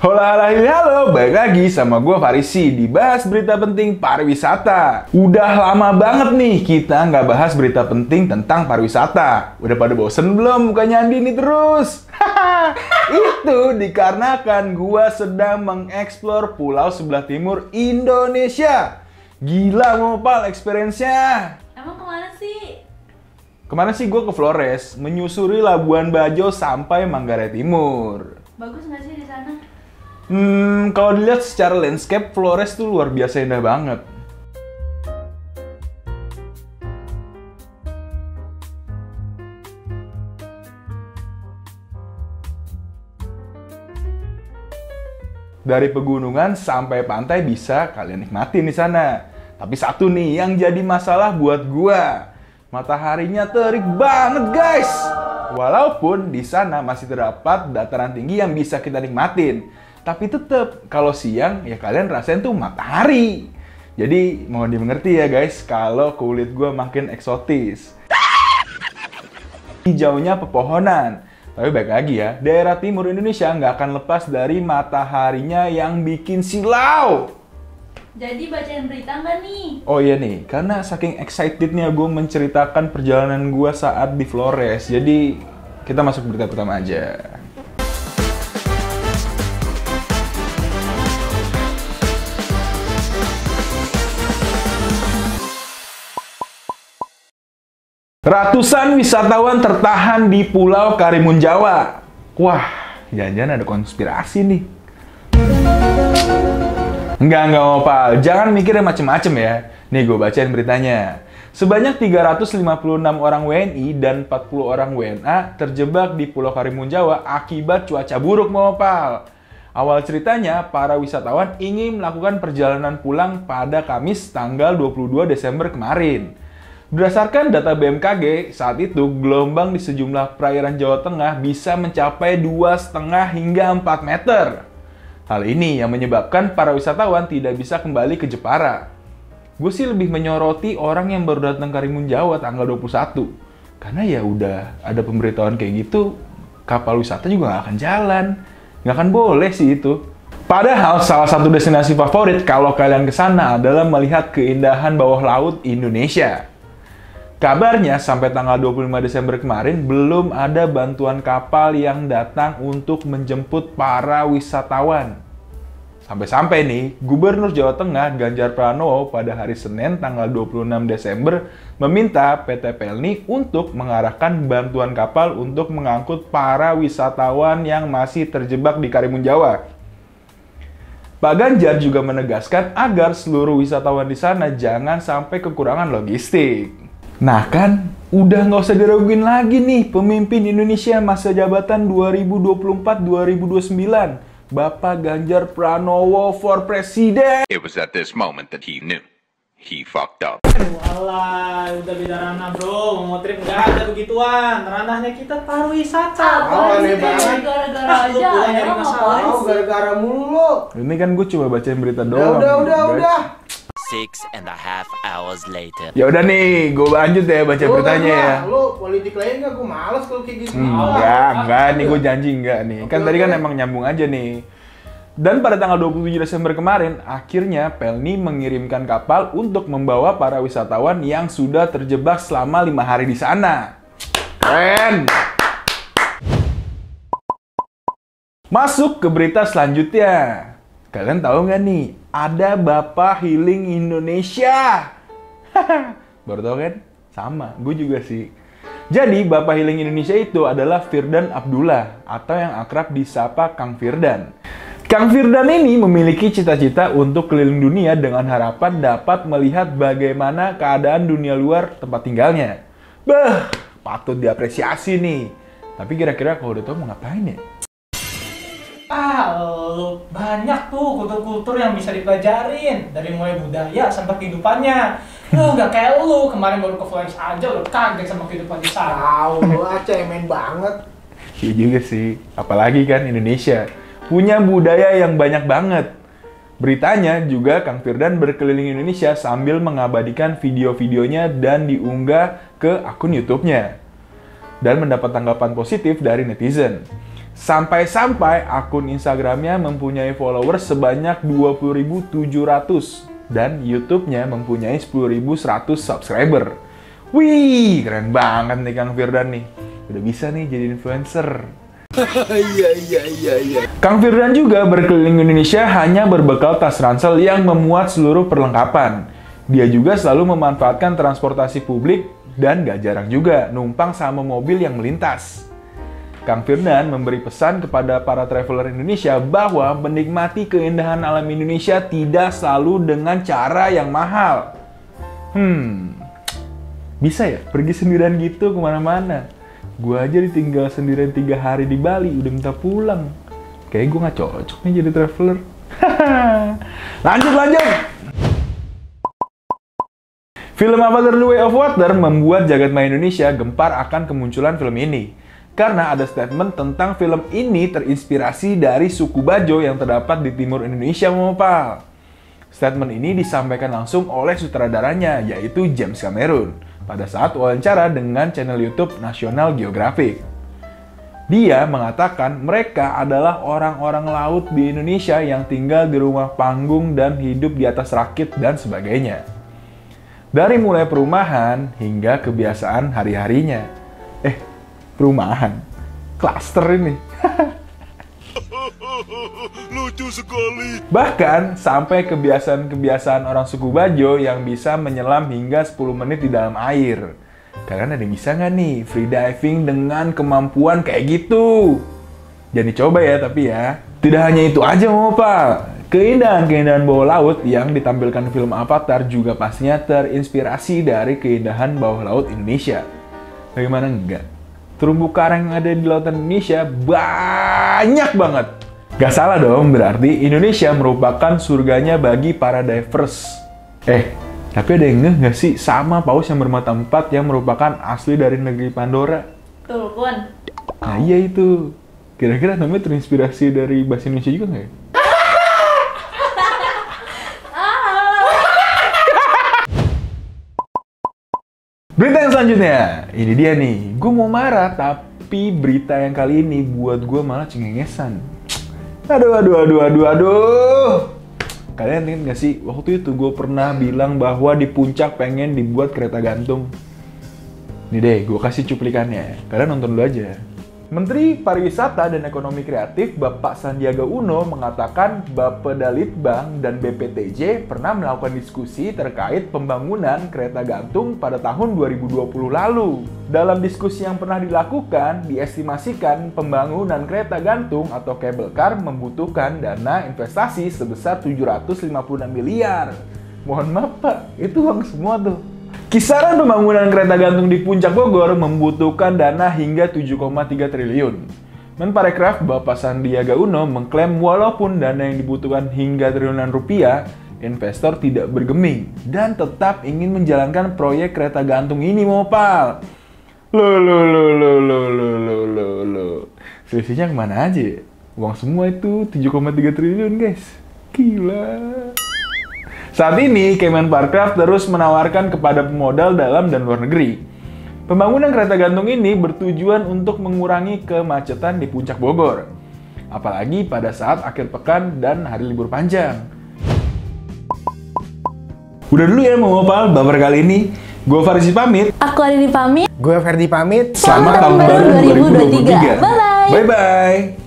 Hola, halo, balik lagi sama gue Farisi di Bahas Berita Penting Pariwisata. Udah lama banget nih kita nggak bahas berita penting tentang pariwisata. Udah pada bosen belum mukanya Andi ini terus? Itu dikarenakan gue sedang mengeksplor pulau sebelah timur Indonesia. Gila ngopal experience-nya. Emang kemana sih? Kemana sih gue ke Flores, menyusuri Labuan Bajo sampai Manggarai Timur. Bagus nggak sih di sana? Kalau dilihat secara landscape, Flores tuh luar biasa indah banget. Dari pegunungan sampai pantai bisa kalian nikmatin di sana. Tapi satu nih yang jadi masalah buat gua. Mataharinya terik banget, guys. Walaupun di sana masih terdapat dataran tinggi yang bisa kita nikmatin. Tapi tetap, kalau siang, ya kalian rasain tuh matahari. Jadi, mohon dimengerti ya guys, kalau kulit gue makin eksotis. Hijaunya pepohonan. Tapi baik lagi ya, daerah timur Indonesia nggak akan lepas dari mataharinya yang bikin silau. Jadi bacain berita nggak nih? Oh iya nih, karena saking excitednya gue menceritakan perjalanan gue saat di Flores. Jadi, kita masuk berita pertama aja. Ratusan wisatawan tertahan di Pulau Karimun Jawa. Wah, jangan-jangan ada konspirasi nih. Enggak opal. Jangan mikirnya macem-macem ya. Nih gue bacain beritanya. Sebanyak 356 orang WNI dan 40 orang WNA terjebak di Pulau Karimun Jawa akibat cuaca buruk opal. Awal ceritanya, para wisatawan ingin melakukan perjalanan pulang pada Kamis tanggal 22 Desember kemarin. Berdasarkan data BMKG, saat itu gelombang di sejumlah perairan Jawa Tengah bisa mencapai 2,5 hingga 4 meter. Hal ini yang menyebabkan para wisatawan tidak bisa kembali ke Jepara. Gue sih lebih menyoroti orang yang baru datang ke Karimun Jawa tanggal 21. Karena ya udah ada pemberitahuan kayak gitu, kapal wisata juga nggak akan jalan. Nggak akan boleh sih itu. Padahal salah satu destinasi favorit kalau kalian ke sana adalah melihat keindahan bawah laut Indonesia. Kabarnya sampai tanggal 25 Desember kemarin belum ada bantuan kapal yang datang untuk menjemput para wisatawan. Sampai-sampai nih, Gubernur Jawa Tengah Ganjar Pranowo pada hari Senin tanggal 26 Desember meminta PT Pelni untuk mengarahkan bantuan kapal untuk mengangkut para wisatawan yang masih terjebak di Karimun Jawa. Pak Ganjar juga menegaskan agar seluruh wisatawan di sana jangan sampai kekurangan logistik. Nah kan, udah nggak usah diraguin lagi nih pemimpin Indonesia masa jabatan 2024-2029, Bapak Ganjar Pranowo for President. It was at this moment that he knew he fucked up. Walah, udah beda ranah bro, mau trip nggak ada begituan, ranahnya kita pariwisata. Aneh banget. Gara-gara aja, emang ngapain sih? Gara-gara mulu. Ini kan gue cuma bacain berita doang. Udah. 6.5 hours later. Ya udah nih, gue lanjut ya baca beritanya ya. Lu politik lain nggak? Gue males kalau kayak gitu. Enggak nih, gue janji enggak nih. Kan tadi kan emang nyambung aja nih. Dan pada tanggal 27 Desember kemarin, akhirnya Pelni mengirimkan kapal untuk membawa para wisatawan yang sudah terjebak selama 5 hari di sana. Keren! Masuk ke berita selanjutnya. Kalian tahu nggak nih, ada Bapak Healing Indonesia. Baru tahu kan? Sama, gue juga sih. Jadi, Bapak Healing Indonesia itu adalah Firdan Abdullah, atau yang akrab disapa Kang Firdan. Kang Firdan ini memiliki cita-cita untuk keliling dunia dengan harapan dapat melihat bagaimana keadaan dunia luar tempat tinggalnya. Patut diapresiasi nih. Tapi kira-kira kalau udah tahu mau ngapain ya? Lu banyak tuh kultur-kultur yang bisa dipelajarin dari mulai budaya sampai kehidupannya. Lu nggak kayak lu kemarin baru ke Flores aja udah kaget sama kehidupan di sana. Tahu, lu cemen banget. Iya juga sih, apalagi kan Indonesia punya budaya yang banyak banget. Beritanya juga Kang Firdan berkeliling Indonesia sambil mengabadikan video-videonya dan diunggah ke akun YouTube-nya. Dan mendapat tanggapan positif dari netizen. Sampai-sampai akun Instagramnya mempunyai followers sebanyak 20.700 dan YouTube-nya mempunyai 10.100 subscriber. Wih, keren banget nih Kang Firdan nih. Udah bisa nih jadi influencer. Kang Firdan juga berkeliling Indonesia hanya berbekal tas ransel yang memuat seluruh perlengkapan. Dia juga selalu memanfaatkan transportasi publik dan gak jarang juga numpang sama mobil yang melintas. Kang Firdan memberi pesan kepada para traveler Indonesia bahwa menikmati keindahan alam Indonesia tidak selalu dengan cara yang mahal. Bisa ya pergi sendirian gitu kemana-mana? Gue aja ditinggal sendirian 3 hari di Bali udah minta pulang. Kayaknya gue gak cocok nih jadi traveler. Lanjut. Film Avatar The Way of Water membuat jagat maya Indonesia gempar akan kemunculan film ini. Karena ada statement tentang film ini terinspirasi dari suku Bajo yang terdapat di timur Indonesia, Mopal. Statement ini disampaikan langsung oleh sutradaranya, yaitu James Cameron, pada saat wawancara dengan channel YouTube National Geographic. Dia mengatakan mereka adalah orang-orang laut di Indonesia yang tinggal di rumah panggung dan hidup di atas rakit dan sebagainya. Dari mulai perumahan hingga kebiasaan hari-harinya. Perumahan? Klaster ini. Lucu sekali. Bahkan sampai kebiasaan-kebiasaan orang suku Bajo yang bisa menyelam hingga 10 menit di dalam air. Kalian ada yang bisa nggak nih free diving dengan kemampuan kayak gitu? Jangan dicoba ya tapi ya. Tidak hanya itu aja Mopal. Keindahan-keindahan bawah laut yang ditampilkan film Avatar juga pastinya terinspirasi dari keindahan bawah laut Indonesia. Bagaimana enggak? Terumbu karang yang ada di lautan Indonesia banyak banget. Gak salah dong, berarti Indonesia merupakan surganya bagi para divers. Tapi ada yang ngeh gak sih sama paus yang bermata 4 yang merupakan asli dari negeri Pandora? Tulkun. Nah iya itu. Kira-kira namanya terinspirasi dari bahasa Indonesia juga nggak ya? Berita yang selanjutnya, ini dia nih. Gue mau marah, tapi berita yang kali ini buat gue malah cengengesan. Aduh. Kalian ingat gak sih, waktu itu gue pernah bilang bahwa di puncak pengen dibuat kereta gantung. Nih deh, gue kasih cuplikannya. Kalian nonton dulu aja. Menteri Pariwisata dan Ekonomi Kreatif Bapak Sandiaga Uno mengatakan Bapedalitbang dan BPTJ pernah melakukan diskusi terkait pembangunan kereta gantung pada tahun 2020 lalu. Dalam diskusi yang pernah dilakukan, diestimasikan pembangunan kereta gantung atau cable car membutuhkan dana investasi sebesar 756 miliar. Mohon maaf Pak, itu uang semua tuh. Kisaran pembangunan kereta gantung di Puncak Bogor membutuhkan dana hingga 7,3 triliun. Menparekraf Bapak Sandiaga Uno mengklaim walaupun dana yang dibutuhkan hingga triliunan rupiah, investor tidak bergeming dan tetap ingin menjalankan proyek kereta gantung ini, Mopal. Loh. Selisihnya kemana aja ya? Uang semua itu 7,3 triliun, guys. Gila. Saat ini, Kemenparekraf terus menawarkan kepada pemodal dalam dan luar negeri. Pembangunan kereta gantung ini bertujuan untuk mengurangi kemacetan di Puncak Bogor. Apalagi pada saat akhir pekan dan hari libur panjang. Udah dulu ya Mopal, baper kali ini. Gue Farisi pamit. Aku Arini pamit. Gue Ferdi pamit. Selamat tahun baru 2023. Bye-bye. Bye-bye.